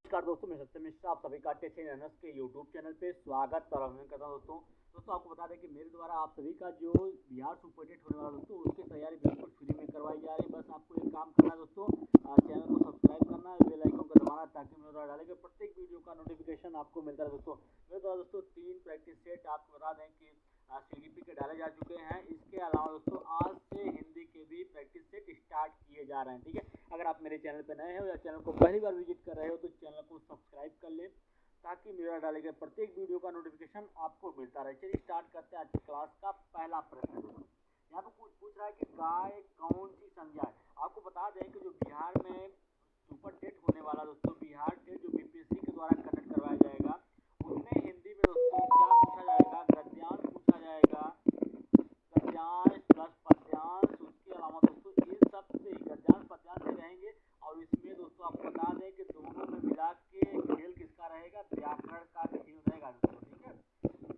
नमस्कार दोस्तों, मैं सत्यम मिश्रा आप सभी का टेक रनर्स के यूट्यूब चैनल पे स्वागत और अभिनंदन करता हूं। दोस्तों आपको बता दें कि मेरे द्वारा आप सभी का जो बिहार सुपर टेट होने वाला दोस्तों उसकी तैयारी बिल्कुल फ्री में करवाई जा रही है। बस आपको एक काम करना है दोस्तों, चैनल को सब्सक्राइब करना है, बेल आइकन को दबाना ताकि मेरे द्वारा डाले गए प्रत्येक वीडियो का नोटिफिकेशन आपको मिलता है। दोस्तों मेरे द्वारा दोस्तों 3 प्रैक्टिस सेट आपको बता दें कि सीडीपी के डाले जा चुके हैं। इसके अलावा दोस्तों आज से हिंदी के भी प्रैक्टिस सेट स्टार्ट किए जा रहे हैं। ठीक है, अगर आप मेरे चैनल पर नए हो या चैनल को पहली बार विजिट कर रहे हो तो चैनल को सब्सक्राइब कर ले ताकि मेरा डाले गए प्रत्येक वीडियो का नोटिफिकेशन आपको मिलता रहे। चलिए स्टार्ट करते हैं आज की क्लास का पहला प्रश्न। यहाँ पे पूछ रहा है कि गाय कौन सी संज्ञा है। आपको बता दें कि जो बिहार में सुपर टेट होने वाला दोस्तों, बिहार टेट जो बीपीएससी के द्वारा कंडक्ट करवाया जाएगा उसमें हिंदी में दोस्तों क्या पूछा जाएगा, गद्यांश पूछा जाएगा, गद्यांश प्लस पद्यांश। उसके अलावा दोस्तों इन सब से गद्यांश पद्यांश से रहेंगे और इसमें दोस्तों आपको बता दें कि दोनों में मिला के खेल किसका रहेगा, व्याकरण का खेल रहेगा दोस्तों। ठीक है,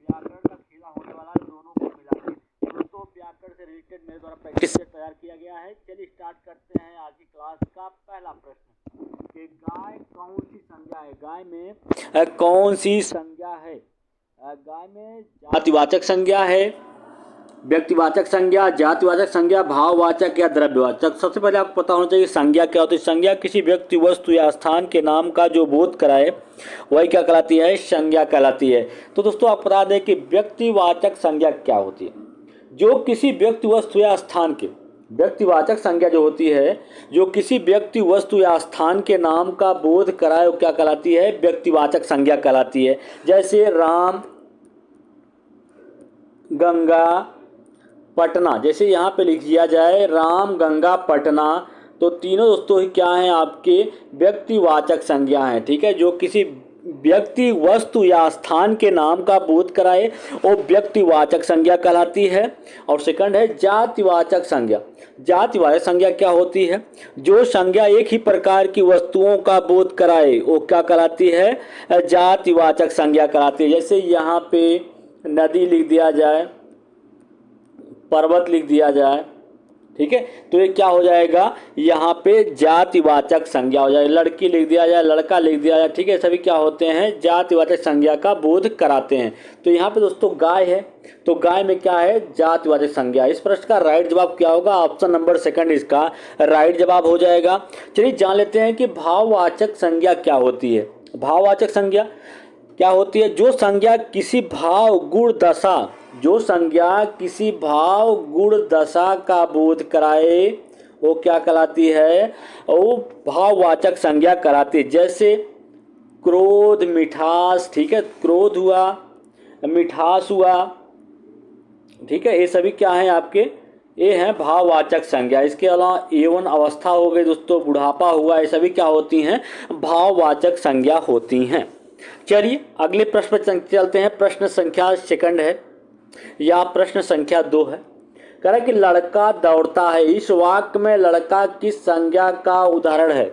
व्याकरण का खेल होने वाला है दोनों को मिला के। दोस्तों व्याकरण से रिलेटेड मेरे द्वारा प्रैक्टिस सेट तैयार किया गया है। चलिए स्टार्ट करते हैं आज की क्लास का पहला प्रश्न कि गाय कौन सी संज्ञा है। गाय में कौन सी संज्ञा है। गाय में जातिवाचक संज्ञा है, व्यक्तिवाचक संज्ञा, जातिवाचक संज्ञा, भाववाचक या द्रव्यवाचक। सबसे पहले आपको पता होना चाहिए संज्ञा क्या होती है। संज्ञा किसी व्यक्ति, वस्तु या स्थान के नाम का जो बोध कराए वही क्या कहलाती है, संज्ञा कहलाती है। तो दोस्तों आप बता दें कि व्यक्तिवाचक संज्ञा क्या होती है। जो किसी व्यक्ति, वस्तु या स्थान के, व्यक्तिवाचक संज्ञा जो होती है जो किसी व्यक्ति, वस्तु या स्थान के नाम का बोध कराए वो क्या कहलाती है, व्यक्तिवाचक संज्ञा कहलाती है। जैसे राम, गंगा, पटना। जैसे यहाँ पे लिख दिया जाए राम, गंगा, पटना, तो तीनों दोस्तों ही क्या हैं, आपके व्यक्तिवाचक संज्ञा हैं। ठीक है, जो किसी व्यक्ति, वस्तु या स्थान के नाम का बोध कराए वो व्यक्तिवाचक संज्ञा कहलाती है। और सेकंड है जातिवाचक संज्ञा। जातिवाचक संज्ञा क्या होती है, जो संज्ञा एक ही प्रकार की वस्तुओं का बोध कराए वो क्या कहलाती है, जातिवाचक संज्ञा कहलाती है। जैसे यहाँ पे नदी लिख दिया जाए, पर्वत लिख दिया जाए, ठीक है, तो ये क्या हो जाएगा, यहाँ पे जातिवाचक संज्ञा हो जाएगी। लड़की लिख दिया जाए, लड़का लिख दिया जाए, ठीक है, सभी क्या होते हैं, जातिवाचक संज्ञा का बोध कराते हैं। तो यहाँ पे दोस्तों गाय है, तो गाय में क्या है, जातिवाचक संज्ञा। इस प्रश्न का राइट जवाब क्या होगा, ऑप्शन नंबर सेकंड इसका राइट जवाब हो जाएगा। चलिए जान लेते हैं कि भाववाचक संज्ञा क्या होती है। भाववाचक संज्ञा क्या होती है, जो संज्ञा किसी भाव, गुण, दशा, जो संज्ञा किसी भाव, गुण, दशा का बोध कराए वो क्या कहलाती है, वो भाववाचक संज्ञा कहलाती है। जैसे क्रोध, मिठास, ठीक है, क्रोध हुआ, मिठास हुआ, ठीक है, ये सभी क्या हैं आपके, ये हैं भाववाचक संज्ञा। इसके अलावा यौवन अवस्था हो गई दोस्तों, बुढ़ापा हुआ, ये सभी क्या होती हैं, भाववाचक संज्ञा होती हैं। चलिए अगले प्रश्न पर चलते हैं। प्रश्न संख्या सेकंड है या प्रश्न संख्या 2 है। कह रहा है कि लड़का दौड़ता है। इस वाक्य में लड़का किस संज्ञा का उदाहरण है।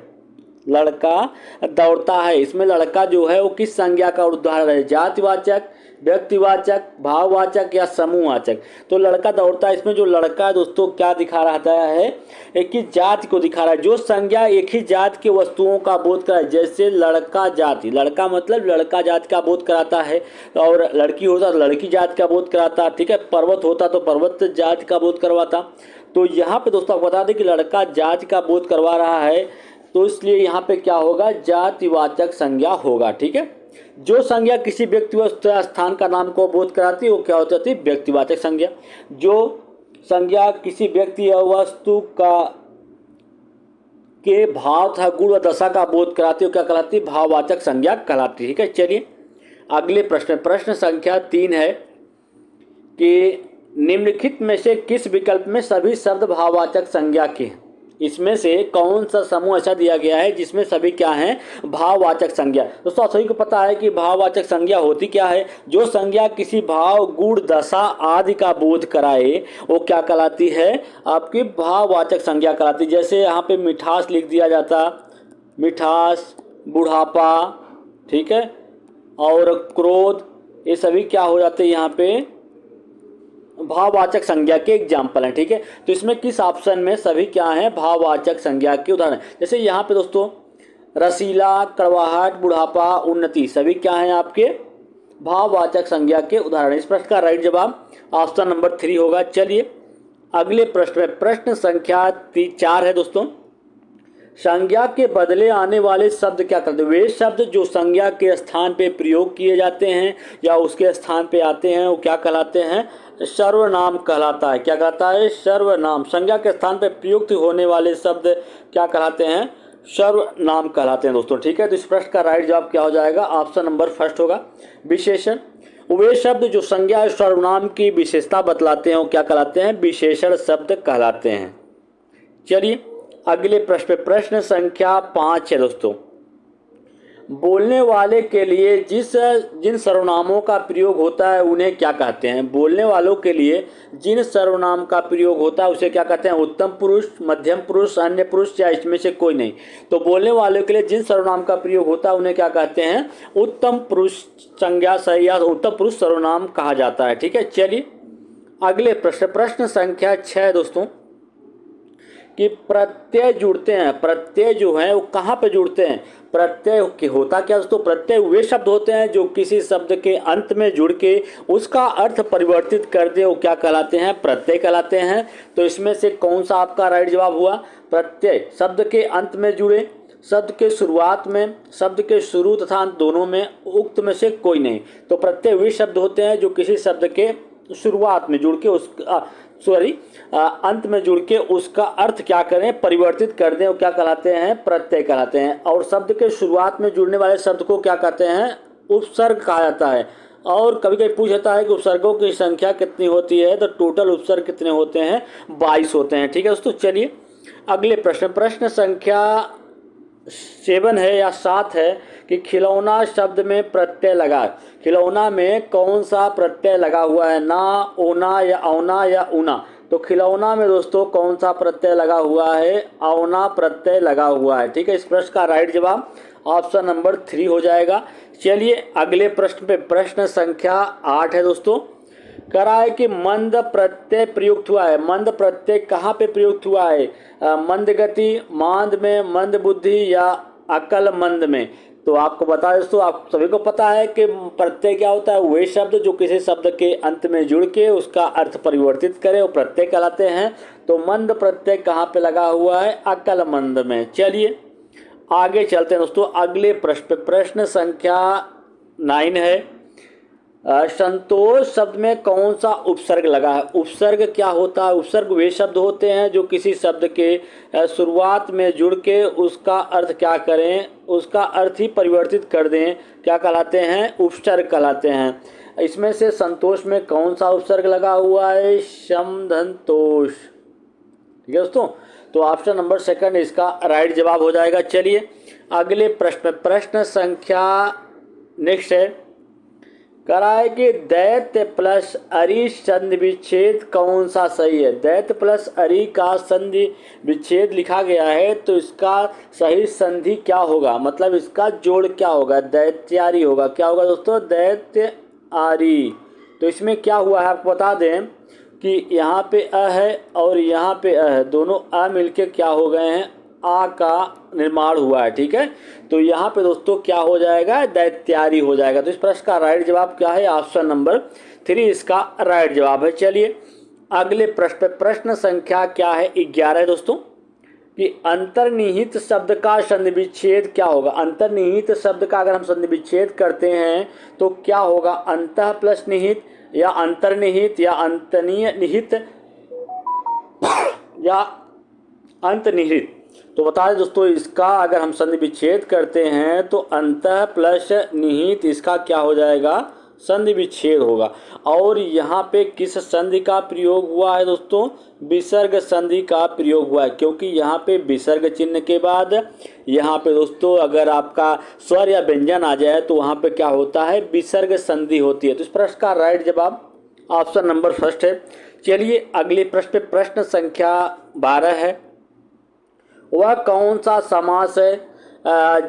लड़का दौड़ता है, इसमें लड़का जो है वो किस संज्ञा का उदाहरण है, जातिवाचक, व्यक्तिवाचक, भाववाचक या समूहवाचक। तो लड़का दौड़ता है, इसमें जो लड़का दोस्तों क्या दिखा रहा है, एक ही जाति को दिखा रहा है। जो संज्ञा एक ही जाति के वस्तुओं का बोध कराए, जैसे लड़का जाति, लड़का मतलब लड़का जाति का बोध कराता है, और लड़की होता तो लड़की जाति का बोध कराता, ठीक है, पर्वत होता तो पर्वत जाति का बोध करवाता। तो यहाँ पे दोस्तों आपको बता दें कि लड़का जाति का बोध करवा रहा है, तो इसलिए यहाँ पे क्या होगा, जातिवाचक संज्ञा होगा। ठीक है, जो संज्ञा किसी व्यक्ति, वस्तु या स्थान का नाम को बोध कराती है वो क्या होती है, व्यक्तिवाचक संज्ञा। जो संज्ञा किसी व्यक्ति या वस्तु का के भाव तथा गुण व दशा का बोध कराती है वो क्या कहलाती है, भाववाचक संज्ञा कहलाती है। ठीक है, चलिए अगले प्रश्न, प्रश्न संख्या 3 है कि निम्नलिखित में से किस विकल्प में सभी शब्द भाववाचक संज्ञा के हैं। इसमें से कौन सा समूह ऐसा दिया गया है जिसमें सभी क्या हैं, भाववाचक संज्ञा। दोस्तों आप सभी को पता है कि भाववाचक संज्ञा होती क्या है, जो संज्ञा किसी भाव, गुण, दशा आदि का बोध कराए वो क्या कहलाती है, आपकी भाववाचक संज्ञा कहलाती है। जैसे यहाँ पे मिठास लिख दिया जाता, मिठास, बुढ़ापा, ठीक है, और क्रोध, ये सभी क्या हो जाते हैं यहाँ पे भाववाचक संज्ञा के एग्जाम्पल हैं। ठीक है, तो इसमें किस ऑप्शन में सभी क्या हैं, भाववाचक संज्ञा के उदाहरण। जैसे यहाँ पे दोस्तों रसीला, कड़वाहट, बुढ़ापा, उन्नति सभी क्या हैं आपके भाववाचक संज्ञा के उदाहरण। इस प्रश्न का राइट जवाब ऑप्शन नंबर 3 होगा। चलिए अगले प्रश्न में, प्रश्न संख्या 4 है दोस्तों। संज्ञा के बदले आने वाले शब्द क्या करते हैं? वे शब्द जो संज्ञा के स्थान पे प्रयोग किए जाते हैं या उसके स्थान पे आते हैं वो क्या कहलाते हैं? सर्वनाम कहलाता है। क्या कहलाता है? सर्वनाम। संज्ञा के स्थान पे प्रयुक्त होने वाले शब्द क्या कहलाते हैं? सर्वनाम कहलाते हैं दोस्तों। ठीक है, तो इस प्रश्न का राइट जवाब क्या हो जाएगा? ऑप्शन नंबर फर्स्ट होगा। विशेषण, वे शब्द जो संज्ञा और सर्वनाम की विशेषता बतलाते हैं वो क्या कहलाते हैं? विशेषण शब्द कहलाते हैं। चलिए अगले प्रश्न पे, प्रश्न संख्या 5 है दोस्तों। बोलने वाले के लिए जिन सर्वनामों का प्रयोग होता है उन्हें क्या कहते हैं? बोलने वालों के लिए जिन सर्वनाम का प्रयोग होता है उसे क्या कहते हैं? उत्तम पुरुष, मध्यम पुरुष, अन्य पुरुष या इसमें से कोई नहीं। तो बोलने वालों के लिए जिन सर्वनाम का प्रयोग होता है उन्हें क्या कहते हैं? उत्तम पुरुष संज्ञा सही या उत्तम पुरुष सर्वनाम कहा जाता है। ठीक है, चलिए अगले प्रश्न, प्रश्न संख्या 6 दोस्तों, कि प्रत्यय जुड़ते हैं। प्रत्यय जो है वो कहाँ पे जुड़ते हैं? प्रत्यय के होता क्या दोस्तों? प्रत्यय वे शब्द होते हैं जो किसी शब्द के अंत में जुड़ के उसका अर्थ परिवर्तित कर दे, वो क्या कहलाते हैं? प्रत्यय कहलाते हैं। तो इसमें से कौन सा आपका राइट जवाब हुआ? प्रत्यय शब्द के अंत में जुड़े, शब्द के शुरुआत में, शब्द के शुरू तथा अंत दोनों में, उक्त में से कोई नहीं। तो प्रत्यय वे शब्द होते हैं जो किसी शब्द के शुरुआत में जुड़ के अंत में जुड़ के उसका अर्थ क्या करें? परिवर्तित कर दें, वो क्या कहलाते हैं? प्रत्यय कहलाते हैं। और शब्द के शुरुआत में जुड़ने वाले शब्द को क्या कहते हैं? उपसर्ग कहा जाता है। और कभी कभी पूछ जाता है कि उपसर्गों की संख्या कितनी होती है, तो टोटल उपसर्ग कितने होते हैं? 22 होते हैं। ठीक है दोस्तों, चलिए अगले प्रश्न, प्रश्न संख्या 7 है या 7 है कि खिलौना शब्द में प्रत्यय लगा। खिलौना में कौन सा प्रत्यय लगा हुआ है? ना, ओना या औना या ऊना। तो खिलौना में दोस्तों कौन सा प्रत्यय लगा हुआ है? औना प्रत्यय लगा हुआ है। ठीक है, इस प्रश्न का राइट जवाब ऑप्शन नंबर 3 हो जाएगा। चलिए अगले प्रश्न पे, प्रश्न संख्या 8 है दोस्तों। करा है कि मंद प्रत्यय प्रयुक्त हुआ है। मंद प्रत्यय कहाँ पे प्रयुक्त हुआ है? मंद गति, मांद में, मंद बुद्धि या अकल मंद में। तो आपको बता दें दोस्तों, आप सभी को पता है कि प्रत्यय क्या होता है? वे शब्द जो किसी शब्द के अंत में जुड़ के उसका अर्थ परिवर्तित करे वो प्रत्यय कहलाते हैं। तो मंद प्रत्यय कहाँ पे लगा हुआ है? अकल मंद में। चलिए आगे चलते हैं दोस्तों अगले प्रश्न पे, प्रश्न संख्या 9 है। संतोष शब्द में कौन सा उपसर्ग लगा है? उपसर्ग क्या होता है? उपसर्ग वे शब्द होते हैं जो किसी शब्द के शुरुआत में जुड़ के उसका अर्थ क्या करें? उसका अर्थ ही परिवर्तित कर दें, क्या कहलाते हैं? उपसर्ग कहलाते हैं। इसमें से संतोष में कौन सा उपसर्ग लगा हुआ है? समधंतोष। ठीक है दोस्तों, तो ऑप्शन नंबर 2 इसका राइट जवाब हो जाएगा। चलिए अगले प्रश्न, प्रश्न संख्या नेक्स्ट है। कराए कि दैत्य प्लस अरि संधि विच्छेद कौन सा सही है? दैत्य प्लस अरि का संधि विच्छेद लिखा गया है, तो इसका सही संधि क्या होगा? मतलब इसका जोड़ क्या होगा? दैत्यारी होगा। क्या होगा दोस्तों? दैत्य आरी। तो इसमें क्या हुआ है आपको बता दें कि यहाँ पे अ है और यहाँ पे अ है, दोनों अ मिलके क्या हो गए हैं? आ का निर्माण हुआ है। ठीक है, तो यहाँ पे दोस्तों क्या हो जाएगा? दैत्यारी हो जाएगा। तो इस प्रश्न का राइट जवाब क्या है? ऑप्शन नंबर 3 इसका राइट जवाब है। चलिए अगले प्रश्न पे, प्रश्न संख्या क्या है? 11 है दोस्तों, कि अंतर्निहित शब्द का संधि विच्छेद क्या होगा? अंतर्निहित शब्द का अगर हम संधि विच्छेद करते हैं तो क्या होगा? अंतः प्लस निहित या अंतर्निहित या अंतर्निहित या अंतर्निहित। तो बता दें दोस्तों, इसका अगर हम संधि विच्छेद करते हैं तो अंतः प्लस निहित इसका क्या हो जाएगा? संधि विच्छेद होगा। और यहाँ पे किस संधि का प्रयोग हुआ है दोस्तों? विसर्ग संधि का प्रयोग हुआ है, क्योंकि यहाँ पे विसर्ग चिन्ह के बाद यहाँ पे दोस्तों अगर आपका स्वर या व्यंजन आ जाए तो वहाँ पे क्या होता है? विसर्ग संधि होती है। तो इस प्रश्न का राइट जवाब ऑप्शन नंबर 1 है। चलिए अगले प्रश्न पे, प्रश्न संख्या 12 है। वह कौन सा समास है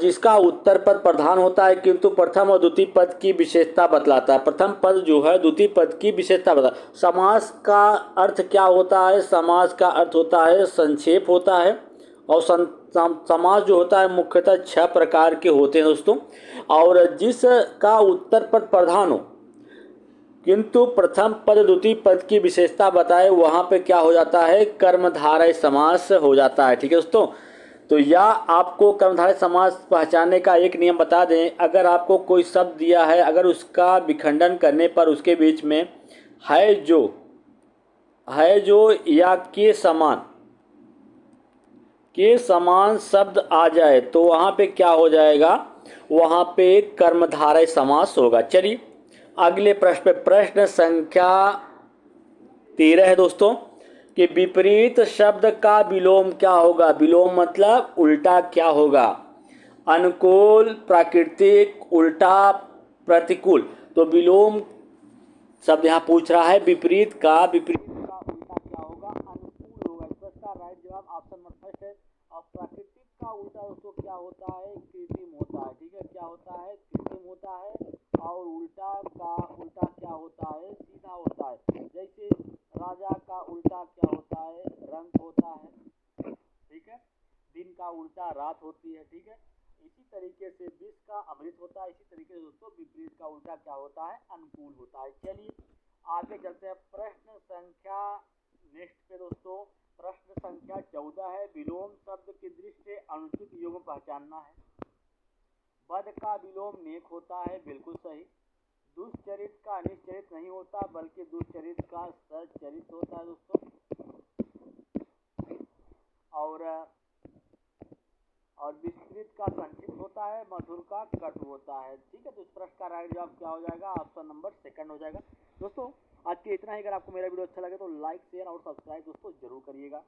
जिसका उत्तर पद प्रधान होता है किंतु प्रथम और द्वितीय पद की विशेषता बतलाता है? प्रथम पद जो है द्वितीय पद की विशेषता बता। समास का अर्थ क्या होता है? समास का अर्थ होता है संक्षेप होता है, और समास जो होता है मुख्यतः 6 प्रकार के होते हैं दोस्तों, और जिसका उत्तर पद प्रधान हो किंतु प्रथम पद द्वितीय पद की विशेषता बताए, वहाँ पे क्या हो जाता है, कर्मधारय समास हो जाता है। ठीक है दोस्तों, तो या आपको कर्मधारय समास पहचानने का एक नियम बता दें, अगर आपको कोई शब्द दिया है, अगर उसका विखंडन करने पर उसके बीच में है जो या के समान शब्द आ जाए तो वहाँ पे क्या हो जाएगा, वहाँ पे कर्मधारय समास होगा। चलिए अगले प्रश्न पे, प्रश्न संख्या 13 है दोस्तों, कि विपरीत शब्द का विलोम क्या होगा। विलोम मतलब उल्टा क्या होगा, अनुकूल, प्राकृतिक, उल्टा, प्रतिकूल। तो विलोम शब्द यहाँ पूछ रहा है, विपरीत का उल्टा क्या होगा, अनुकूल होगा। इसका राइट जवाब ऑप्शन नंबर फर्स्ट है। और प्राकृतिक का उल्टा दोस्तों क्या होता है, कृत्रिम होता है। ठीक है, क्या होता है, कृत्रिम होता है। और उल्टा का उल्टा क्या होता है, सीधा होता है। जैसे राजा का उल्टा क्या होता है, रंक होता है। ठीक है, दिन का उल्टा रात होती है। ठीक है, इसी तरीके से विष का अमृत होता है। इसी तरीके से दोस्तों विपरीत का उल्टा क्या होता है, अनुकूल होता है। चलिए आगे चलते हैं प्रश्न संख्या नेक्स्ट पे दोस्तों। प्रश्न संख्या 14 है, विलोम शब्द की दृष्टि से अनुचित युग्म पहचानना है। बद का विलोम नेक होता है, बिल्कुल सही। दुष्चरित का निश्चरित नहीं होता, बल्कि दुष्चरित का सचरित होता है दोस्तों। और विस्तृत का संक्षिप्त होता है, मधुर का कटु होता है। ठीक है, तो इस प्रश्न का राइट जवाब क्या हो जाएगा, ऑप्शन नंबर सेकंड हो जाएगा। दोस्तों आज के इतना ही। अगर आपको मेरा वीडियो अच्छा लगे तो लाइक शेयर और सब्सक्राइब दोस्तों जरूर करिएगा।